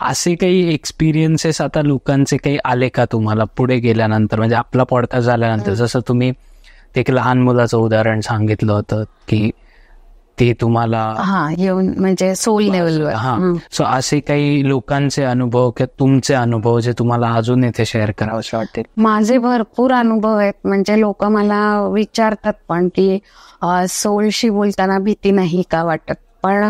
असे काही एक्सपिरियन्सेस आता लोकांचे काही आले का तुम्हाला पुढे गेल्यानंतर, म्हणजे आपला पॉडकास्ट झाल्यानंतर? जसं तुम्ही एक लहान मुलाचं उदाहरण सांगितलं होतं की ते तुम्हाला येऊन म्हणजे सोल लेवलवर. सो असे काही लोकांचे अनुभव किंवा तुमचे अनुभव जे तुम्हाला अजून इथे शेअर करावेसे वाटतील? माझे भरपूर अनुभव आहेत. म्हणजे लोक मला विचारतात पण की सोलशी बोलताना भीती नाही का वाटत, पण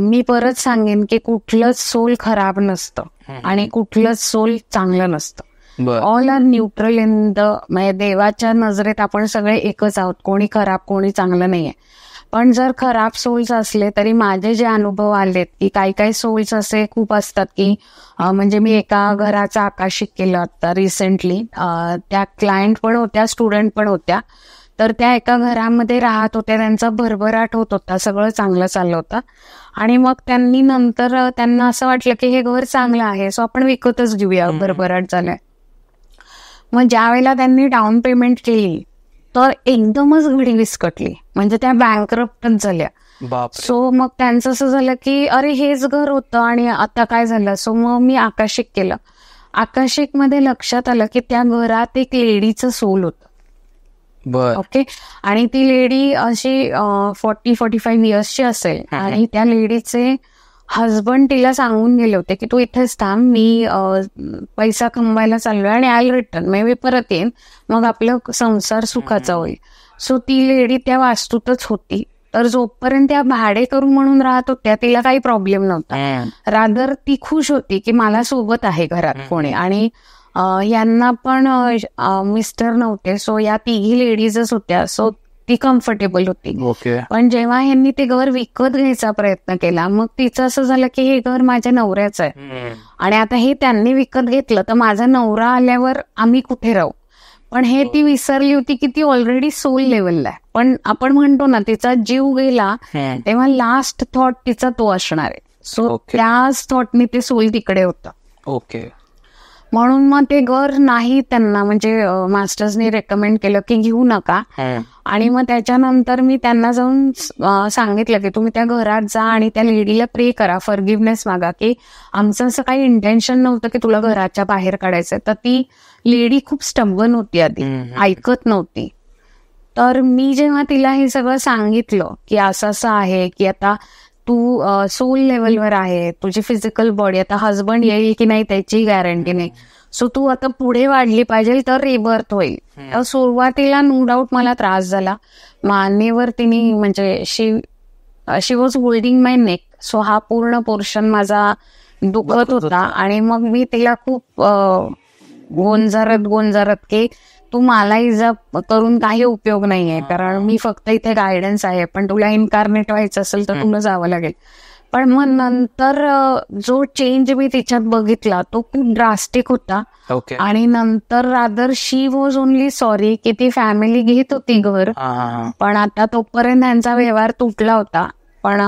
मी परत सांगेन की कुठलंच सोल खराब नसतं आणि कुठलंच सोल चांगलं नसतं. All are neutral in the, म्हणजे देवाच्या नजरेत आपण सगळे एकच आहोत, कोणी खराब कोणी चांगलं नाहीये. पण जर खराब सोल्स असले तरी माझे जे अनुभव आलेत की काही सोल्स असे खूप असतात की म्हणजे मी एका घराचं आकाशिक केलं आता रिसेंटली. त्या क्लायंट पण होत्या, स्टुडंट पण होत्या. तर त्या एका घरामध्ये राहत होत्या, त्यांचा भरभराट होत होता, सगळं चांगलं चाललं होतं. आणि मग त्यांनी नंतर त्यांना असं वाटलं की हे घर चांगलं आहे, सो आपण विकतच घेऊया, भरभराट झालाय. मग ज्या वेळेला त्यांनी डाऊन पेमेंट केली तर एकदमच घडी विस्कटली, म्हणजे त्या बँकरप्टच झाल्या. सो मग त्यांचं असं झालं की अरे हेच घर होतं आणि आता काय झालं. सो मग मी आकाशिक केलं. आकाशिक मध्ये लक्षात आलं की त्या घरात एक लेडीचं सोल होतं. ओके. आणि ती लेडी अशी 40-45 इयर्सची असेल आणि त्या लेडीचे हजबंड तिला सांगून गेले होते की तू इथेच थांब, मी पैसा कमवायला चाललोय आणि आय रिटर्न, मी परत येईन, मग आपलं संसार सुखाचा होईल. सो ती लेडी त्या वास्तूतच होती. तर जोपर्यंत त्या भाडेकरू म्हणून राहत होत्या तिला काही प्रॉब्लेम नव्हता. रादर ती खुश होती की मला सोबत आहे घरात कोणी. आणि यांना पण मिस्टर नव्हते, सो या तिघी लेडीजच होत्या. सो ती कम्फर्टेबल होती. पण जेव्हा ह्यांनी ते घर विकत घ्यायचा प्रयत्न केला, मग तिचं असं झालं की हे घर माझ्या नवऱ्याचं आहे आणि आता हे त्यांनी विकत घेतलं तर माझा नवरा आल्यावर आम्ही कुठे राहू. पण हे ती विसरली होती की ती ऑलरेडी सोल लेवलला आहे. पण आपण म्हणतो ना तिचा जीव गेला तेव्हा लास्ट थॉट तिचा तो असणार आहे. सो त्याच थॉटनी ते सोल तिकडे होतं. ओके. म्हणून मग ते घर नाही त्यांना, म्हणजे मास्टर्सनी रेकमेंड केलं की घेऊ नका. आणि मग त्याच्यानंतर मी त्यांना जाऊन सांगितलं की तुम्ही त्या घरात जा आणि त्या लेडीला प्रे करा, फॉरगिव्हनेस मागा की आमचं असं काही इंटेन्शन नव्हतं की तुला घराच्या बाहेर काढायचं. तर ती लेडी खूप स्टबर्न होती, आधी ऐकत नव्हती. तर मी जेव्हा तिला हे सगळं सांगितलं की असं असं आहे की आता तू सोल लेवलवर आहे, तुझी फिजिकल बॉडी, आता हजबंड येईल की नाही त्याची गॅरंटी नाही, सो तू आता पुढे वाढली पाहिजे तर रिबर्थ होईल. तर सुरुवातीला नो डाऊट मला त्रास झाला. मानेवर तिने म्हणजे she was holding my neck, so हा पूर्ण पोर्शन माझा दुखत होता. आणि मग मी तिला खूप गोंजारत की तू मला इजा करून काही उपयोग नाहीये, कारण मी फक्त इथे गायडन्स आहे, पण तुला इन्कारनेट व्हायचं असेल तर तुला जावं लागेल. पण मग नंतर जो चेंज मी तिच्यात बघितला तो खूप ड्रास्टिक होता. आणि नंतर rather she was only sorry की ती फॅमिली घेत होती घर, पण आता तोपर्यंत त्यांचा व्यवहार तुटला होता. पण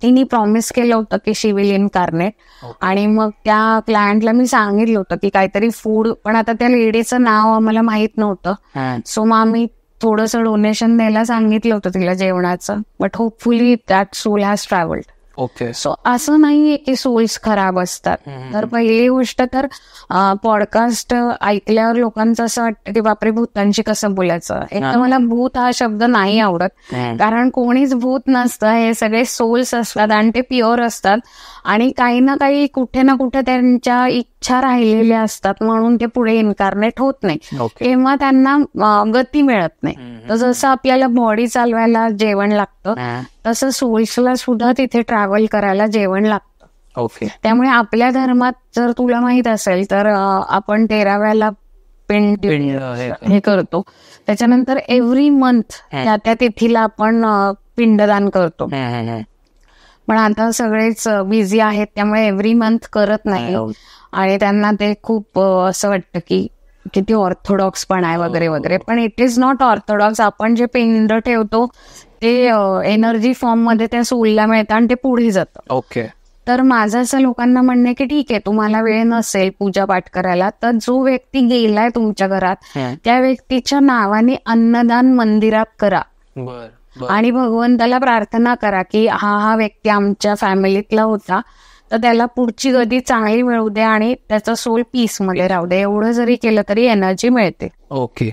तिने प्रॉमिस केलं होतं की शी विल इनकार्नेट. आणि मग त्या क्लायंटला मी सांगितलं होतं की काहीतरी फूड, पण आता त्या लेडीचं नाव आम्हाला माहित नव्हतं. सो मग आम्ही थोडंसं डोनेशन द्यायला सांगितलं होतं तिला जेवणाचं. But hopefully that soul has travelled. Okay. So असं नाहीये की सोल्स खराब असतात. तर पहिली गोष्ट तर पॉडकास्ट ऐकल्यावर लोकांचं असं वाटतं की बापरे भूतांशी कसं बोलायचं. एक तर मला भूत हा शब्द नाही आवडत, कारण कोणीच भूत नसतं, हे सगळे सोल्स असतात आणि ते प्युअर असतात आणि काही ना काही कुठे ना कुठे त्यांच्या इच्छा राहिलेल्या असतात, म्हणून ते पुढे इन्कारनेट होत नाही किंवा त्यांना गती मिळत नाही. तर जसं आपल्याला बॉडी चालवायला जेवण लागतं तसं सोल्सला सुद्धा तिथे ट्रॅव्हल करायला जेवण लागतं. ओके. त्यामुळे आपल्या धर्मात जर तुला माहित असेल तर आपण 13व्याला पिंड हे करतो. त्याच्यानंतर एव्हरी मंथ त्या तिथीला आपण पिंडदान करतो. पण आता सगळेच बिझी आहेत त्यामुळे एव्हरी मंथ करत नाही आणि त्यांना ते खूप असं वाटतं की किती ऑर्थोडॉक्स पण आहे वगैरे वगैरे. पण इट इज नॉट ऑर्थोडॉक्स. आपण जे पिंड ठेवतो ते एनर्जी फॉर्म मध्ये त्या सोलला मिळतं आणि ते पुढे जातं. ओके. तर माझं असं लोकांना म्हणणं आहे की ठीक आहे तुम्हाला वेळ नसेल पूजा पाठ करायला, तर जो व्यक्ती गेलाय तुमच्या घरात त्या व्यक्तीच्या नावाने अन्नदान मंदिरात करा आणि भगवंताला प्रार्थना करा की हा व्यक्ती आमच्या फॅमिलीतला होता, तर त्याला पुढची गती चांगली मिळू दे आणि त्याचा सोल पीसमध्ये राहू दे, एवढं जरी केलं तरी एनर्जी मिळते. ओके.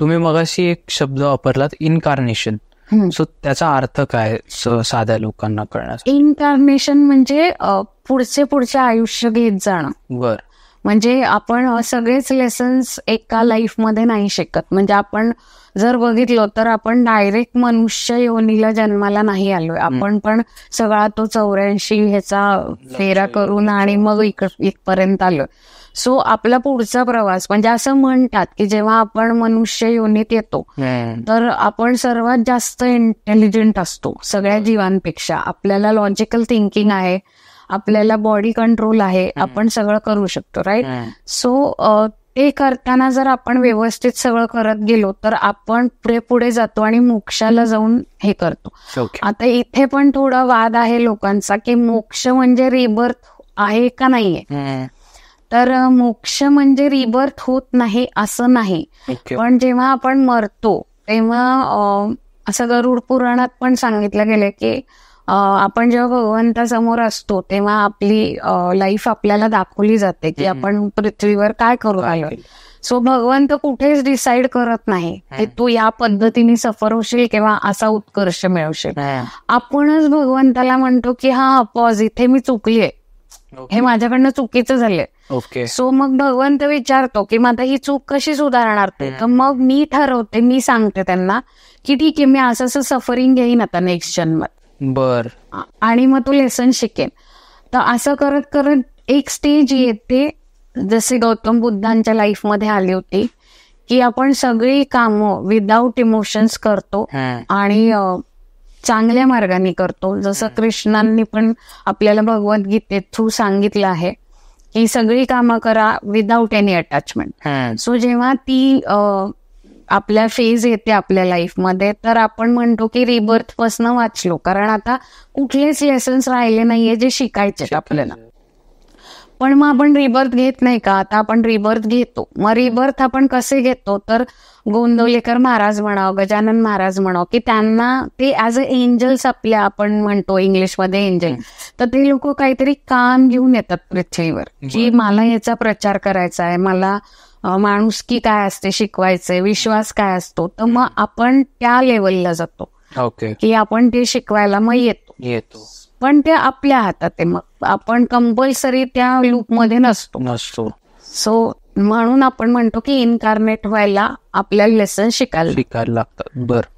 तुम्ही मगाशी एक शब्द वापरलात, इन्कार्नेशन. सो त्याचा अर्थ काय साध्या लोकांना कळण्यासाठी? इन्कार्नेशन म्हणजे पुढचे आयुष्य घेत जाणं. बर. म्हणजे आपण सगळेच लेसन्स एका लाईफमध्ये नाही शिकत. म्हणजे आपण जर बघितलं तर आपण डायरेक्ट मनुष्य योनीला जन्माला नाही आलोय. आपण पण सगळा तो 84 ह्याचा फेरा करून आणि मग इथपर्यंत आलोय. सो आपला पुढचा प्रवास म्हणजे असं म्हणतात की जेव्हा आपण मनुष्य योनीत येतो तर आपण सर्वात जास्त इंटेलिजंट असतो सगळ्या जीवांपेक्षा. आपल्याला लॉजिकल थिंकिंग आहे, आपल्याला बॉडी कंट्रोल आहे, आपण सगळं करू शकतो, राईट. सो ते करताना जर आपण व्यवस्थित सगळं करत गेलो तर आपण पुढे जातो आणि मोक्षाला जाऊन हे करतो. आता इथे पण थोडा वाद आहे लोकांचा की मोक्ष म्हणजे रिबर्थ आहे का नाहीये. तर मोक्ष म्हणजे रिबर्थ होत नाही असं नाही, पण जेव्हा आपण मरतो तेव्हा असं गरुड पुराणात पण सांगितलं गेलं की आपण जेव्हा भगवंतासमोर असतो तेव्हा आपली लाईफ आपल्याला दाखवली जाते की आपण पृथ्वीवर काय करू आलोय. सो भगवंत कुठेच डिसाईड करत नाही की तू या पद्धतीने सफर होशील किंवा असा उत्कर्ष मिळवशील. आपणच भगवंताला म्हणतो की हा पॉज, इथे मी चुकलीये, हे माझ्याकडनं चुकीचं झालंय. सो मग भगवंत विचारतो की मग आता ही चूक कशी सुधारणार तू. तर मग मी ठरवते, मी सांगते त्यांना की ठीक आहे, मी असं सफरिंग घेईन आता नेक्स्ट जन्मात. बर. आणि मग तो लेसन शिकेन. तर असं करत करत एक स्टेज येते जसे गौतम बुद्धांच्या लाईफमध्ये आली होती की आपण सगळी कामं विदाऊट इमोशन्स करतो आणि चांगल्या मार्गाने करतो. जसं कृष्णांनी पण आपल्याला भगवद्गीतेत थ्रू सांगितलं आहे की सगळी कामं करा विदाऊट एनी अटॅचमेंट. सो जेव्हा ती आपल्या फेज येते आपल्या लाईफमध्ये तर आपण म्हणतो की रिबर्थ पासून वाचलो, कारण आता कुठलेच लेसन्स राहिले नाहीये जे शिकायचे आपल्याला. पण मग आपण रिबर्थ घेत नाही का? आता आपण रिबर्थ घेतो. मग रिबर्थ आपण कसे घेतो तर गोंदवलेकर महाराज म्हणावं, गजानन महाराज म्हणावं की त्यांना ते ऍज अ एंजल्स आपल्या, आपण म्हणतो इंग्लिशमध्ये एंजल, तर ते लोक काहीतरी काम घेऊन येतात पृथ्वीवर की मला याचा प्रचार करायचा आहे, मला माणुसकी काय असते शिकवायचंय, विश्वास काय असतो. तर मग आपण त्या लेवलला जातो की आपण ते शिकवायला मग येतो. पण ते आपल्या हातात आहे, मग आपण कंपल्सरी त्या लूपमध्ये नसतो. सो म्हणून आपण म्हणतो की इन्कार्नेट व्हायला आपल्याला लेसन शिकायला लागतात. बरं.